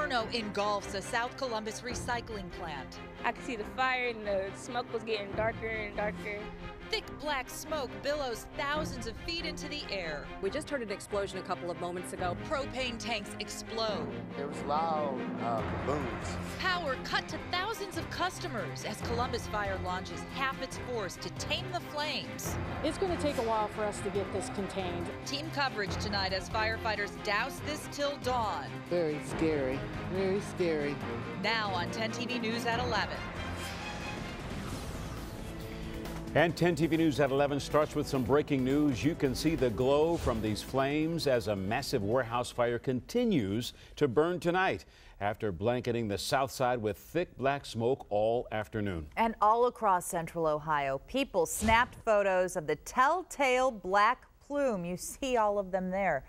inferno engulfs a South Columbus recycling plant. I could see the fire and the smoke was getting darker and darker. Thick black smoke billows thousands of feet into the air. We just heard an explosion a couple of moments ago. Propane tanks explode. There was loud booms. Power cut to thousands of customers as Columbus Fire launches half its force to tame the flames. It's going to take a while for us to get this contained. Team coverage tonight as firefighters douse this till dawn. Very scary, very scary. Now on 10 TV News at 11. And 10 TV News at 11 starts with some breaking news. You can see the glow from these flames as a massive warehouse fire continues to burn tonight after blanketing the south side with thick black smoke all afternoon. And all across central Ohio, people snapped photos of the telltale black plume. You see all of them there.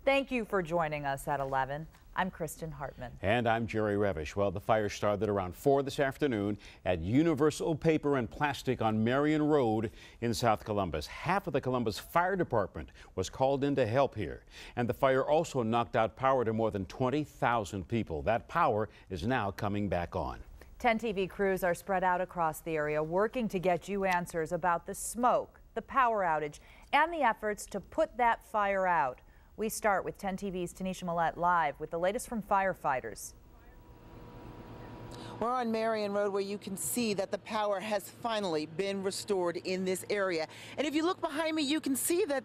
Thank you for joining us at 11. I'm Kristen Hartman. And I'm Jerry Revish. Well, the fire started around 4 this afternoon at Universal Paper and Plastic on Marion Road in South Columbus. Half of the Columbus Fire Department was called in to help here. And the fire also knocked out power to more than 20,000 people. That power is now coming back on. 10 TV crews are spread out across the area working to get you answers about the smoke, the power outage, and the efforts to put that fire out. We start with 10 TV's Tanisha Millette live with the latest from firefighters. We're on Marion Road where you can see that the power has finally been restored in this area. And if you look behind me, you can see that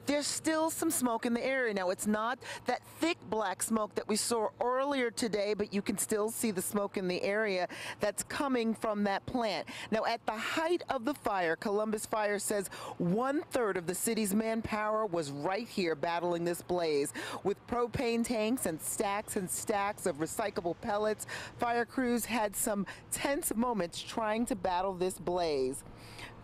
there's still some smoke in the area. Now, it's not that thick black smoke that we saw earlier today, but you can still see the smoke in the area that's coming from that plant. Now, at the height of the fire, Columbus Fire says 1/3 of the city's manpower was right here battling this blaze. With propane tanks and stacks of recyclable pellets, fire crews had some tense moments trying to battle this blaze.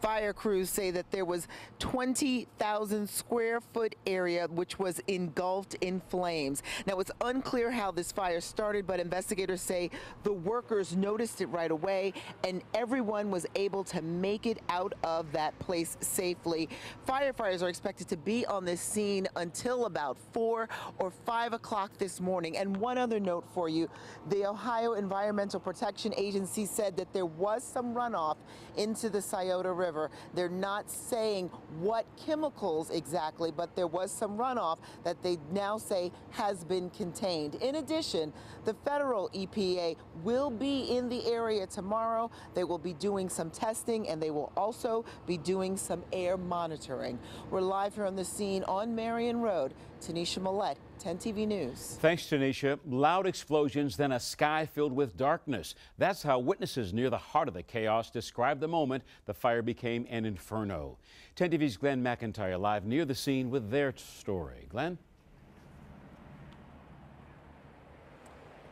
Fire crews say that there was 20,000 square foot area which was engulfed in flames. Now, it's unclear how this fire started, but investigators say the workers noticed it right away and everyone was able to make it out of that place safely. Firefighters are expected to be on this scene until about 4 or 5 o'clock this morning. And one other note for you, the Ohio Environmental Protection Agency said that there was some runoff into the Scioto River. They're not saying what chemicals exactly, but there was some runoff that they now say has been contained. In addition, the federal EPA will be in the area tomorrow. They will be doing some testing and they will also be doing some air monitoring. We're live here on the scene on Marion Road. Tanisha Millette, 10 TV News. Thanks, Tanisha. Loud explosions, then a sky filled with darkness. That's how witnesses near the heart of the chaos described the moment the fire became an inferno. 10 TV's Glenn McIntyre live near the scene with their story. Glenn?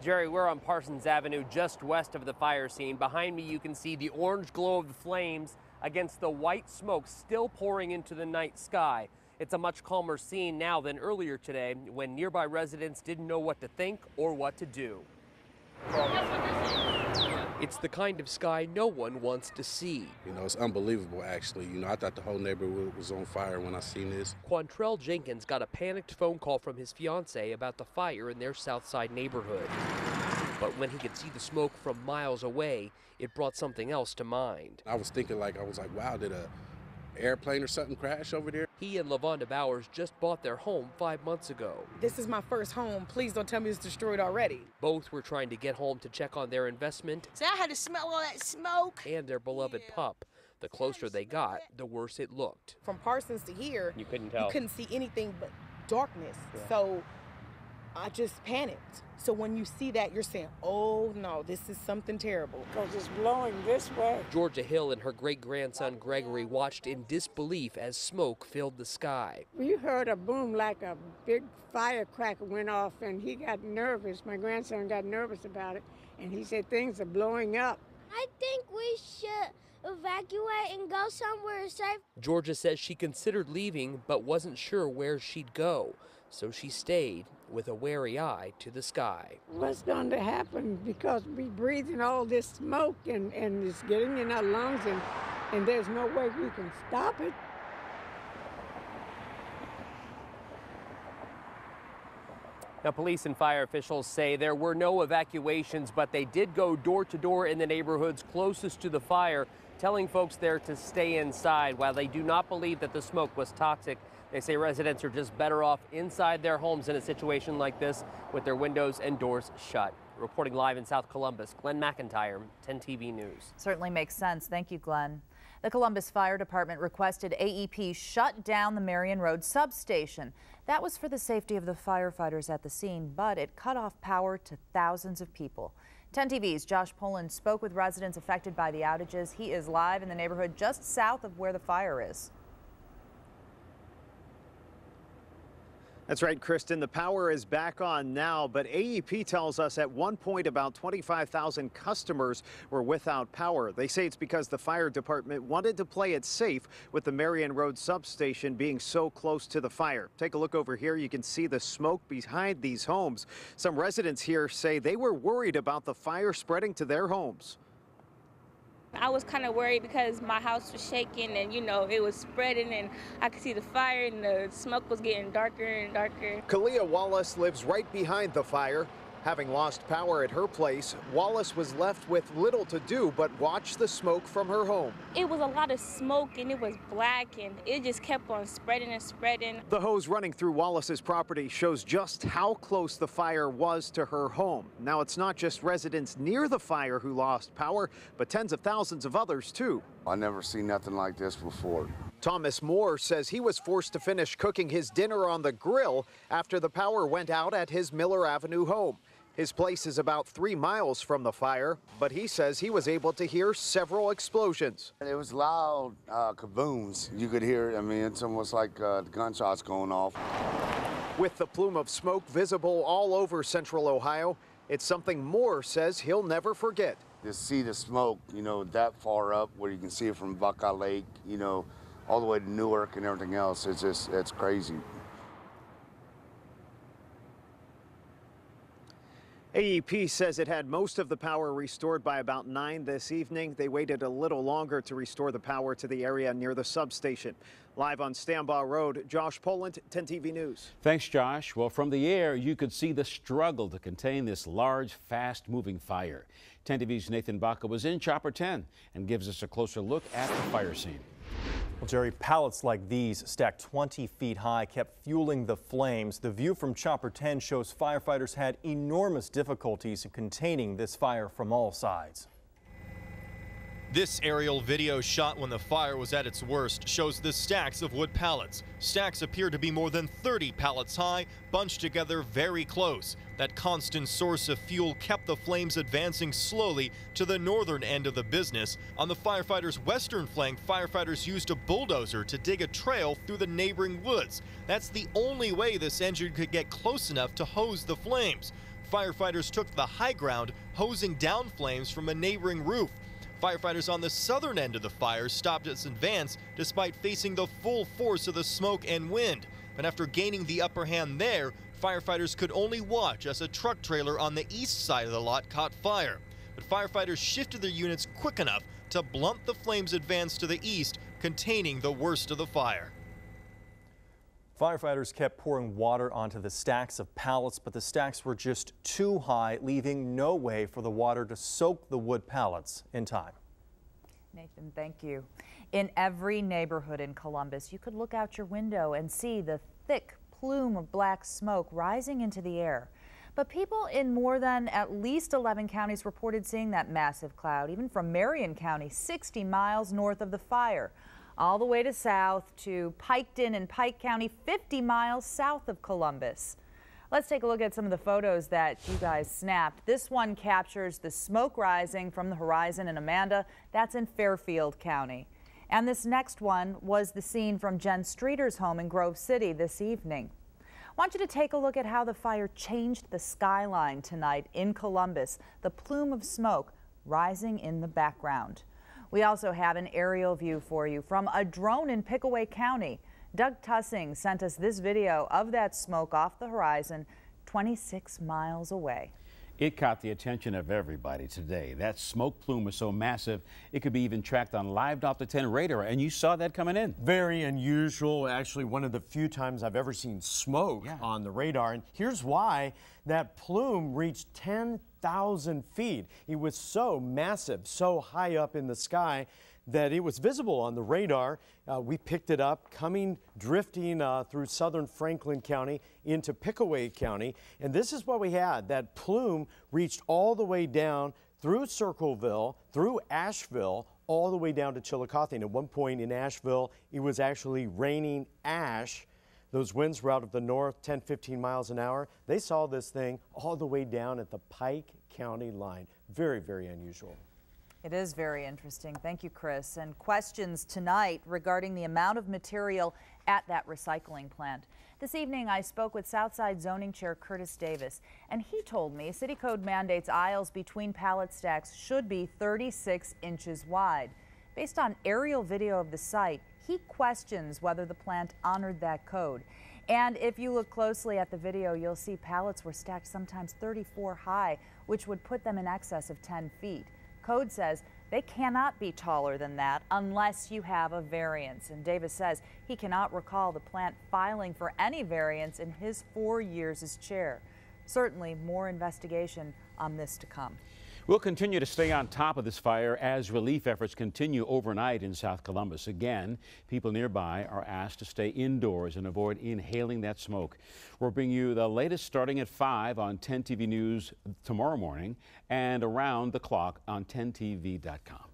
Jerry, we're on Parsons Avenue, just west of the fire scene. Behind me, you can see the orange glow of the flames against the white smoke still pouring into the night sky. It's a much calmer scene now than earlier today when nearby residents didn't know what to think or what to do. It's the kind of sky no one wants to see. You know, it's unbelievable, actually. You know, I thought the whole neighborhood was on fire when I seen this. Quantrell Jenkins got a panicked phone call from his fiancée about the fire in their Southside neighborhood. But when he could see the smoke from miles away, it brought something else to mind. I was thinking, wow, did a airplane or something crash over there? He and LaVonda Bowers just bought their home 5 months ago. This is my first home. Please don't tell me it's destroyed already. Both were trying to get home to check on their investment. So I had to smell all that smoke. And their beloved pup. The closer they got, the worse it looked. From Parsons to here, you couldn't tell. You couldn't see anything but darkness. Yeah. So I just panicked. So when you see that, you're saying, oh no, this is something terrible. Because it's blowing this way. Georgia Hill and her great-grandson Gregory watched in disbelief as smoke filled the sky. We heard a boom like a big firecracker went off and he got nervous. My grandson got nervous about it and he said things are blowing up. I think we should evacuate and go somewhere safe. Georgia says she considered leaving but wasn't sure where she'd go. So she stayed with a wary eye to the sky. What's going to happen because we breathing all this smoke and it's getting in our lungs and there's no way we can stop it. Now, police and fire officials say there were no evacuations, but they did go door to door in the neighborhoods closest to the fire, telling folks there to stay inside. While they do not believe that the smoke was toxic, they say residents are just better off inside their homes in a situation like this with their windows and doors shut. Reporting live in South Columbus, Glenn McIntyre, 10 TV News. Certainly makes sense. Thank you, Glenn. The Columbus Fire Department requested AEP shut down the Marion Road substation. That was for the safety of the firefighters at the scene, but it cut off power to thousands of people. 10 TV's Josh Poland spoke with residents affected by the outages. He is live in the neighborhood just south of where the fire is. That's right, Kristen. The power is back on now, but AEP tells us at one point about 25,000 customers were without power. They say it's because the fire department wanted to play it safe with the Marion Road substation being so close to the fire. Take a look over here. You can see the smoke behind these homes. Some residents here say they were worried about the fire spreading to their homes. I was kind of worried because my house was shaking and, you know, it was spreading and I could see the fire and the smoke was getting darker and darker. Kalia Wallace lives right behind the fire. Having lost power at her place, Wallace was left with little to do but watch the smoke from her home. It was a lot of smoke and it was black and it just kept on spreading and spreading. The hose running through Wallace's property shows just how close the fire was to her home. Now it's not just residents near the fire who lost power, but tens of thousands of others too. I never seen nothing like this before. Thomas Moore says he was forced to finish cooking his dinner on the grill after the power went out at his Miller Avenue home. His place is about 3 miles from the fire, but he says he was able to hear several explosions. It was loud kabooms. You could hear, I mean, it's almost like gunshots going off. With the plume of smoke visible all over central Ohio, it's something Moore says he'll never forget. To see the smoke, you know, that far up where you can see it from Buckeye Lake, you know, all the way to Newark and everything else, it's crazy. AEP says it had most of the power restored by about 9 this evening. They waited a little longer to restore the power to the area near the substation. Live on Stambaugh Road, Josh Poland, 10 TV News. Thanks, Josh. Well, from the air, you could see the struggle to contain this large, fast-moving fire. 10 TV's Nathan Baca was in Chopper 10 and gives us a closer look at the fire scene. Well, Jerry, pallets like these stacked 20 feet high kept fueling the flames. The view from Chopper 10 shows firefighters had enormous difficulties in containing this fire from all sides. This aerial video shot when the fire was at its worst shows the stacks of wood pallets. Stacks appear to be more than 30 pallets high, bunched together very close. That constant source of fuel kept the flames advancing slowly to the northern end of the business. On the firefighters' western flank, firefighters used a bulldozer to dig a trail through the neighboring woods. That's the only way this engine could get close enough to hose the flames. Firefighters took the high ground, hosing down flames from a neighboring roof. Firefighters on the southern end of the fire stopped its advance despite facing the full force of the smoke and wind. But after gaining the upper hand there, firefighters could only watch as a truck trailer on the east side of the lot caught fire. But firefighters shifted their units quick enough to blunt the flames' advance to the east, containing the worst of the fire. Firefighters kept pouring water onto the stacks of pallets, but the stacks were just too high, leaving no way for the water to soak the wood pallets in time. Nathan, thank you. In every neighborhood in Columbus, you could look out your window and see the thick plume of black smoke rising into the air. But people in more than at least 11 counties reported seeing that massive cloud, even from Marion County, 60 miles north of the fire, all the way to south to Piketon in Pike County, 50 miles south of Columbus. Let's take a look at some of the photos that you guys snapped. This one captures the smoke rising from the horizon in Amanda. That's in Fairfield County. And this next one was the scene from Jen Streeter's home in Grove City this evening. I want you to take a look at how the fire changed the skyline tonight in Columbus, the plume of smoke rising in the background. We also have an aerial view for you from a drone in Pickaway County. Doug Tussing sent us this video of that smoke off the horizon 26 miles away. It caught the attention of everybody today. That smoke plume was so massive, it could be even tracked on live Doppler 10 radar, and you saw that coming in. Very unusual. Actually, one of the few times I've ever seen smoke on the radar. And here's why. That plume reached 10,000 feet. It was so massive, so high up in the sky that it was visible on the radar. We picked it up drifting through southern Franklin County into Pickaway County. And this is what we had. That plume reached all the way down through Circleville, through Asheville, all the way down to Chillicothe. And at one point in Asheville, it was actually raining ash. Those winds were out of the north, 10, 15 miles an hour. They saw this thing all the way down at the Pike County line. Very, very unusual. It is very interesting. Thank you, Chris. And questions tonight regarding the amount of material at that recycling plant. This evening, I spoke with Southside Zoning Chair Curtis Davis, and he told me City Code mandates aisles between pallet stacks should be 36 inches wide. Based on aerial video of the site, he questions whether the plant honored that code. And if you look closely at the video, you'll see pallets were stacked sometimes 34 high, which would put them in excess of 10 feet. Code says they cannot be taller than that unless you have a variance. And Davis says he cannot recall the plant filing for any variance in his 4 years as chair. Certainly more investigation on this to come. We'll continue to stay on top of this fire as relief efforts continue overnight in South Columbus. Again, people nearby are asked to stay indoors and avoid inhaling that smoke. We'll bring you the latest starting at 5 on 10 TV News tomorrow morning and around the clock on 10tv.com.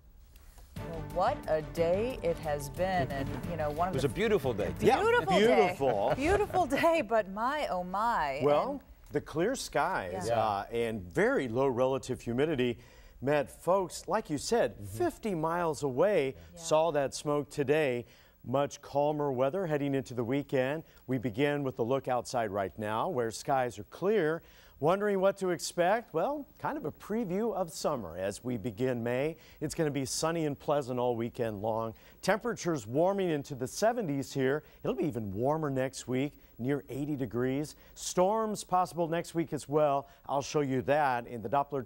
Well, what a day it has been, and you know, one of it was a beautiful day. Beautiful day. Beautiful. Beautiful day, but my oh my. Well, the clear skies and very low relative humidity meant folks, like you said, 50 miles away saw that smoke today. Much calmer weather heading into the weekend. We begin with a look outside right now where skies are clear. Wondering what to expect? Well, kind of a preview of summer as we begin May. It's going to be sunny and pleasant all weekend long. Temperatures warming into the 70s here. It'll be even warmer next week, near 80 degrees. Storms possible next week as well. I'll show you that in the Doppler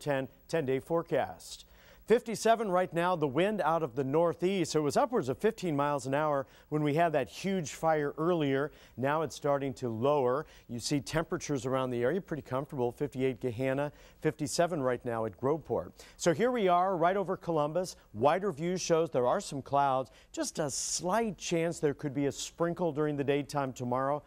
10-day forecast. 57 right now, the wind out of the northeast. So it was upwards of 15 miles an hour when we had that huge fire earlier. Now it's starting to lower. You see temperatures around the area pretty comfortable. 58 Gahanna, 57 right now at Groveport. So here we are right over Columbus. Wider view shows there are some clouds. Just a slight chance there could be a sprinkle during the daytime tomorrow.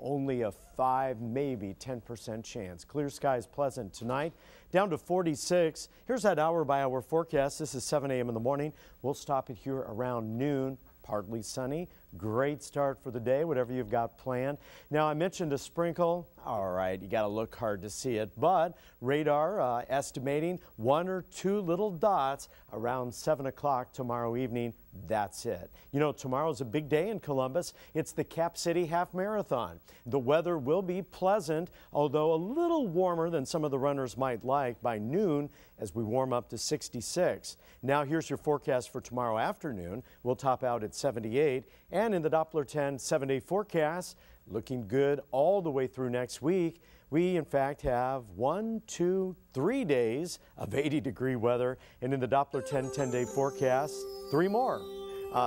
Only a 5, maybe 10% chance. Clear skies pleasant tonight. Down to 46. Here's that hour-by-hour forecast. This is 7 a.m. in the morning. We'll stop it here around noon. Partly sunny. Great start for the day, whatever you've got planned. Now, I mentioned a sprinkle. All right, you got to look hard to see it, but radar estimating 1 or 2 little dots around 7 o'clock tomorrow evening. That's it. You know, tomorrow's a big day in Columbus. It's the Cap City Half Marathon. The weather will be pleasant, although a little warmer than some of the runners might like by noon as we warm up to 66. Now, here's your forecast for tomorrow afternoon. We'll top out at 78. And in the Doppler 10 7-day forecast, looking good all the way through next week. We, in fact, have 1, 2, 3 days of 80-degree weather. And in the Doppler 10-day forecast, 3 more.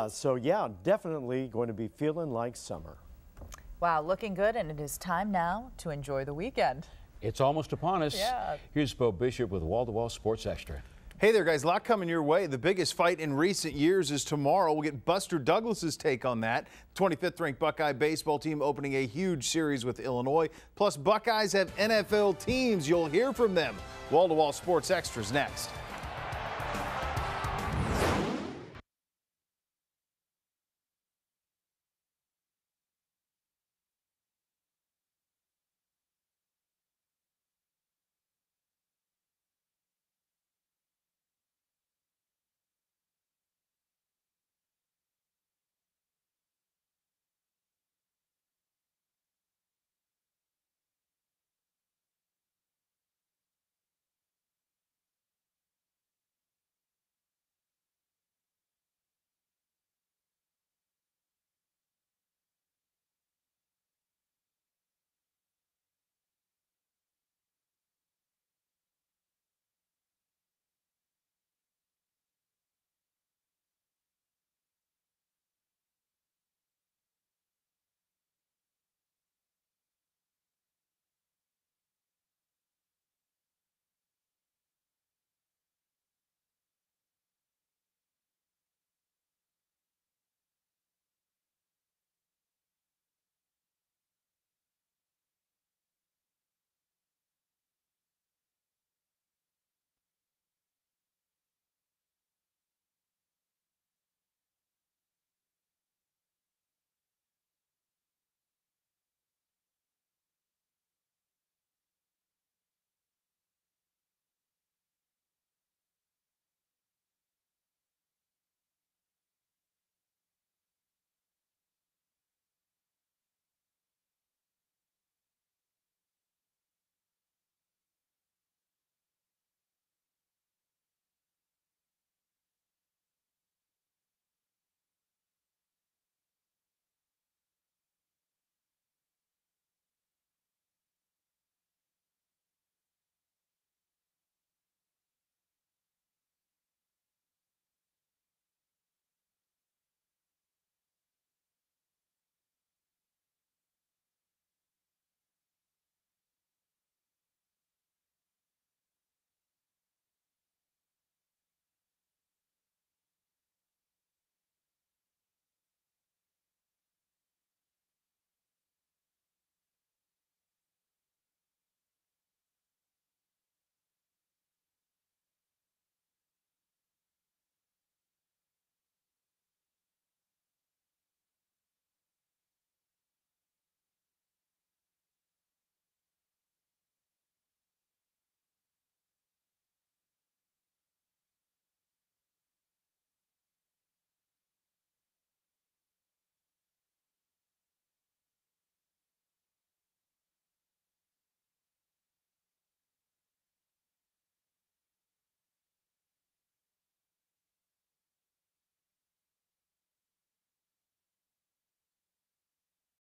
So, yeah, definitely going to be feeling like summer. Wow, looking good, and it is time now to enjoy the weekend. It's almost upon us. Yeah. Here's Bo Bishop with Wall-to-Wall Sports Extra. Hey there, guys. A lot coming your way. The biggest fight in recent years is tomorrow. We'll get Buster Douglas's take on that. 25th ranked Buckeye baseball team opening a huge series with Illinois. Plus, Buckeyes have NFL teams. You'll hear from them. Wall-to-Wall Sports Extras next.